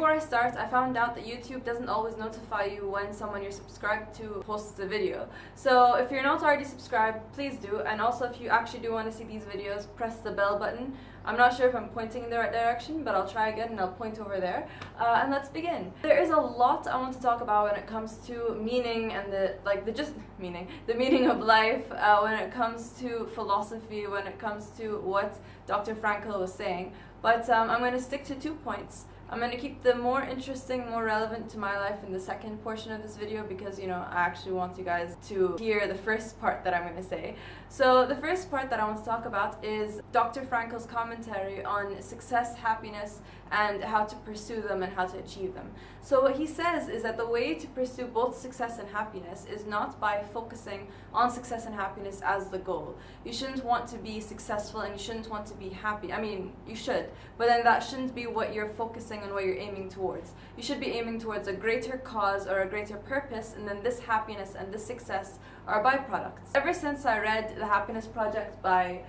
Before I start, I found out that YouTube doesn't always notify you when someone you're subscribed to posts a video. So if you're not already subscribed, please do. And also if you actually do want to see these videos, press the bell button. I'm not sure if I'm pointing in the right direction, but I'll try again and I'll point over there. And let's begin. There is a lot I want to talk about when it comes to meaning and the meaning of life, when it comes to philosophy, when it comes to what Dr. Frankl was saying. But I'm going to stick to 2 points. I'm going to keep them more interesting, more relevant to my life in the second portion of this video because, you know, I actually want you guys to hear the first part that I'm going to say. So the first part that I want to talk about is Dr. Frankl's commentary on success, happiness, and how to pursue them and how to achieve them. So what he says is that the way to pursue both success and happiness is not by focusing on success and happiness as the goal. You shouldn't want to be successful and you shouldn't want to be happy. I mean, you should, but then that shouldn't be what you're focusing on, what you're aiming towards. You should be aiming towards a greater cause or a greater purpose, and then this happiness and this success are byproducts. Ever since I read The Happiness Project by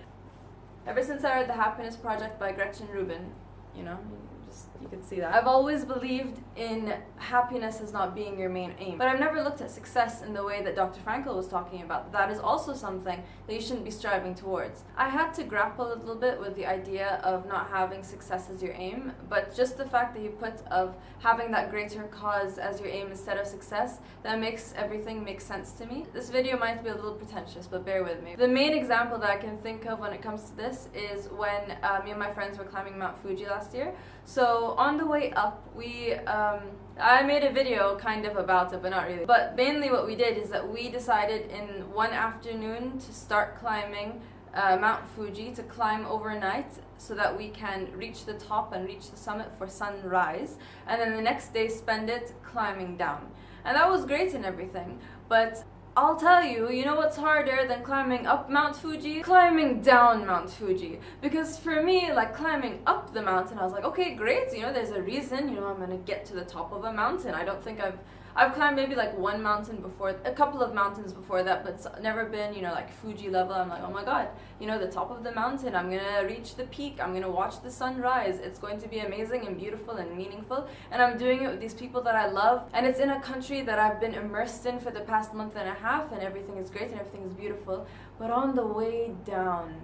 Gretchen Rubin, you know, you can see that. I've always believed in happiness as not being your main aim. But I've never looked at success in the way that Dr. Frankl was talking about. That is also something that you shouldn't be striving towards. I had to grapple a little bit with the idea of not having success as your aim, but just the fact that you put of having that greater cause as your aim instead of success, that makes everything make sense to me. This video might be a little pretentious, but bear with me. The main example that I can think of when it comes to this is when me and my friends were climbing Mount Fuji last year. So on the way up, I made a video kind of about it, but not really. But mainly what we did is that we decided in one afternoon to start climbing Mount Fuji, to climb overnight so that we can reach the top and reach the summit for sunrise, and then the next day spend it climbing down. And that was great and everything, but I'll tell you, you know what's harder than climbing up Mount Fuji? Climbing down Mount Fuji. Because for me, like, climbing up the mountain, I was like, okay, great, you know, there's a reason, you know, I'm gonna get to the top of a mountain. I don't think I've climbed maybe like one mountain before, a couple of mountains before that, but it's never been, you know, like Fuji level. I'm like, oh my god, you know, the top of the mountain, I'm gonna reach the peak, I'm gonna watch the sunrise, it's going to be amazing and beautiful and meaningful, and I'm doing it with these people that I love, and it's in a country that I've been immersed in for the past month and a half, and everything is great and everything is beautiful. But on the way down,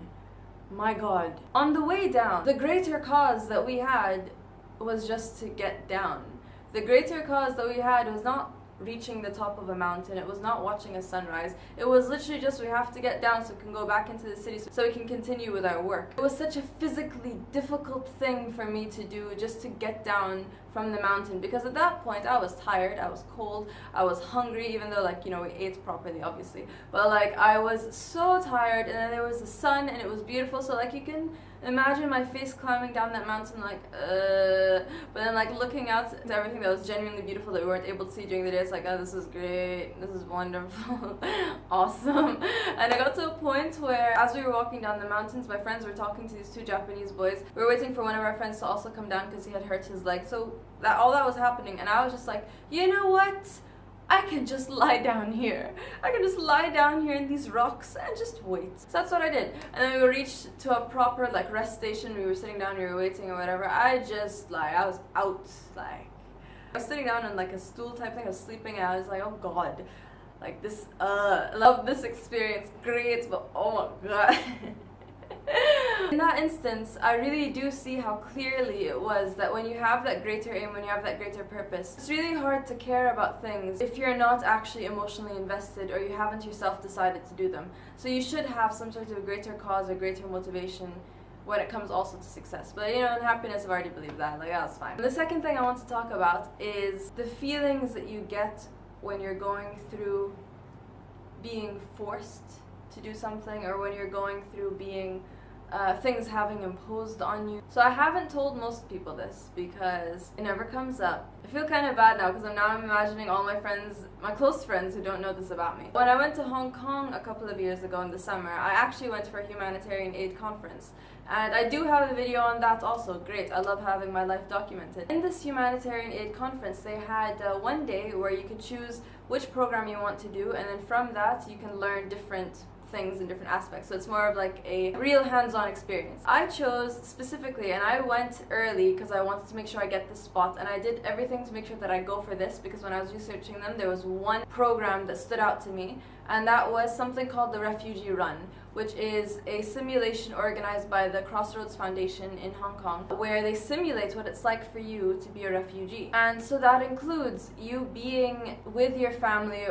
my god, on the way down, the greater cause that we had was just to get down. The greater cause that we had was not reaching the top of a mountain, it was not watching a sunrise, it was literally just we have to get down so we can go back into the city so we can continue with our work. It was such a physically difficult thing for me to do, just to get down from the mountain, because at that point I was tired, I was cold, I was hungry, even though, like, you know, we ate properly obviously, but like I was so tired, and then there was the sun and it was beautiful, so like you can imagine my face climbing down that mountain like but then like looking out to everything that was genuinely beautiful that we weren't able to see during the day. It's like, oh, this is great, this is wonderful, awesome. And I got to a point where as we were walking down the mountains, my friends were talking to these 2 Japanese boys. We were waiting for one of our friends to also come down because he had hurt his leg, so all that was happening, and I was just like, you know what, I can just lie down here. I can just lie down here in these rocks and just wait. So that's what I did. And then we reached to a proper like rest station. We were sitting down, we were waiting or whatever. I was out, like, I was sitting down on like a stool type thing, I was sleeping, and I was like, oh god, like this, I love this experience, great, but oh my god. In that instance, I really do see how clearly it was that when you have that greater aim, when you have that greater purpose, it's really hard to care about things if you're not actually emotionally invested or you haven't yourself decided to do them. So you should have some sort of greater cause or greater motivation when it comes also to success. But you know, in happiness, I've already believed that, like, that's fine. The second thing I want to talk about is the feelings that you get when you're going through being forced to do something, or when you're going through being things having imposed on you. So I haven't told most people this because it never comes up. I feel kind of bad now because I'm imagining all my friends, my close friends, who don't know this about me. When I went to Hong Kong a couple of years ago in the summer, I actually went for a humanitarian aid conference. And I do have a video on that also. Great, I love having my life documented. In this humanitarian aid conference, they had one day where you could choose which program you want to do, and then from that you can learn different things in different aspects, so it's more of like a real hands-on experience. I chose specifically, and I went early because I wanted to make sure I get this spot, and I did everything to make sure that I go for this, because when I was researching them there was one program that stood out to me, and that was something called the Refugee Run, which is a simulation organized by the Crossroads Foundation in Hong Kong, where they simulate what it's like for you to be a refugee. And so that includes you being with your family,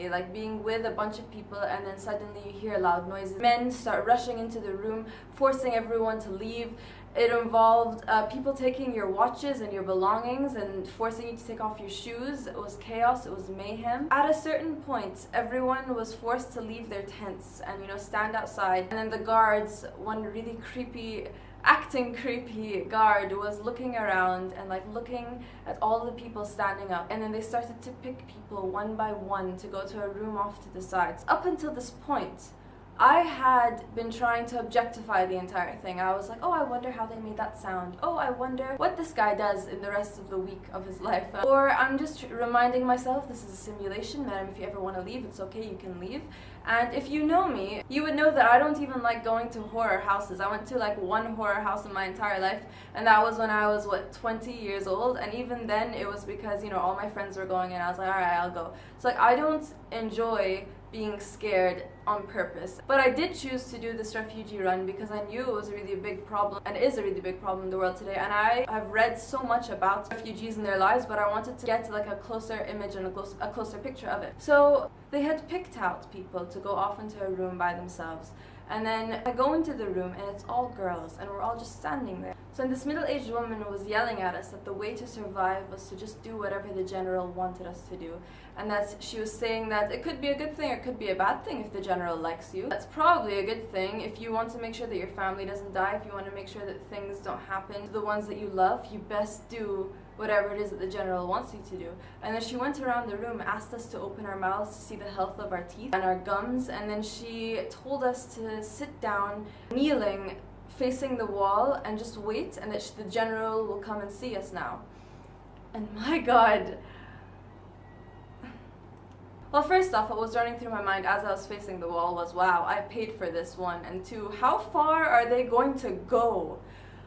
like being with a bunch of people, and then suddenly you hear loud noises. Men start rushing into the room, forcing everyone to leave. It involved people taking your watches and your belongings and forcing you to take off your shoes. It was chaos, it was mayhem. At a certain point, everyone was forced to leave their tents and, you know, stand outside. And then the guards, one really acting creepy guard was looking around and like looking at all the people standing up, and then they started to pick people one by one to go to a room off to the sides. Up until this point, I had been trying to objectify the entire thing. I was like, oh, I wonder how they made that sound. Oh, I wonder what this guy does in the rest of the week of his life. Or I'm just reminding myself this is a simulation, madam. If you ever want to leave, it's okay, you can leave. And if you know me, you would know that I don't even like going to horror houses. I went to like one horror house in my entire life, and that was when I was, 20 years old, and even then it was because, you know, all my friends were going and I was like, alright, I'll go. So like, I don't enjoy being scared on purpose. But I did choose to do this refugee run because I knew it was a really big problem, and is a really big problem in the world today, and I have read so much about refugees and their lives, but I wanted to get like a closer image and a closer picture of it. So they had picked out people to go off into a room by themselves, and then I go into the room and it's all girls and we're all just standing there. So this middle-aged woman was yelling at us that the way to survive was to just do whatever the general wanted us to do, and that she was saying that it could be a good thing or it could be a bad thing if the general likes you. That's probably a good thing if you want to make sure that your family doesn't die, if you want to make sure that things don't happen to the ones that you love, you best do whatever it is that the general wants you to do. And then she went around the room, asked us to open our mouths to see the health of our teeth and our gums, and then she told us to sit down, kneeling, facing the wall, and just wait, and that the general will come and see us now. And my God. Well, first off, what was running through my mind as I was facing the wall was, wow, I paid for this, one, and two, how far are they going to go?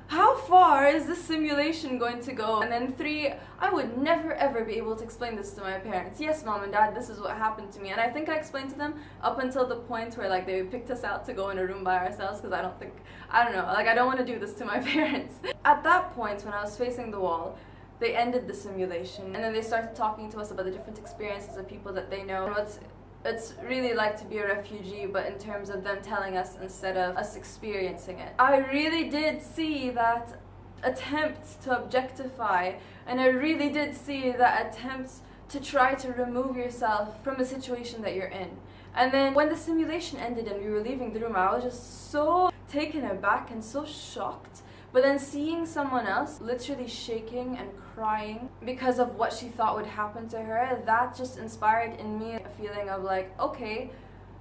How far is this simulation going to go? And then three, I would never ever be able to explain this to my parents. Yes, mom and dad, this is what happened to me. And I think I explained to them up until the point where like they picked us out to go in a room by ourselves, because I don't know, like I don't want to do this to my parents. At that point, when I was facing the wall, they ended the simulation, and then they started talking to us about the different experiences of people that they know, and what it's really like to be a refugee, but in terms of them telling us instead of us experiencing it. I really did see that attempt to objectify, and I really did see that attempt to try to remove yourself from the situation that you're in. And then when the simulation ended and we were leaving the room, I was just so taken aback and so shocked. But then seeing someone else literally shaking and crying because of what she thought would happen to her, that just inspired in me a feeling of like, okay,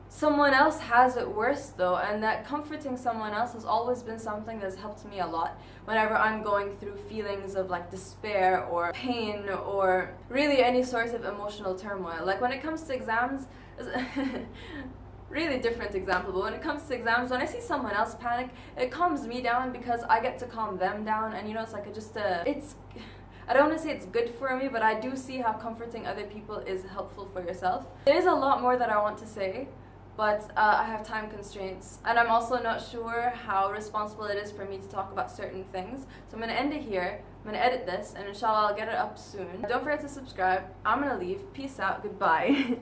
someone else has it worse though, and that comforting someone else has always been something that's helped me a lot whenever I'm going through feelings of like despair or pain or really any sort of emotional turmoil. Like when it comes to exams, really different example, but when it comes to exams, when I see someone else panic, it calms me down because I get to calm them down, and you know, it's like I don't want to say it's good for me, but I do see how comforting other people is helpful for yourself. There's a lot more that I want to say, but I have time constraints, and I'm also not sure how responsible it is for me to talk about certain things, so I'm going to end it here. I'm going to edit this, and inshallah I'll get it up soon. Don't forget to subscribe. I'm going to leave. Peace out. Goodbye.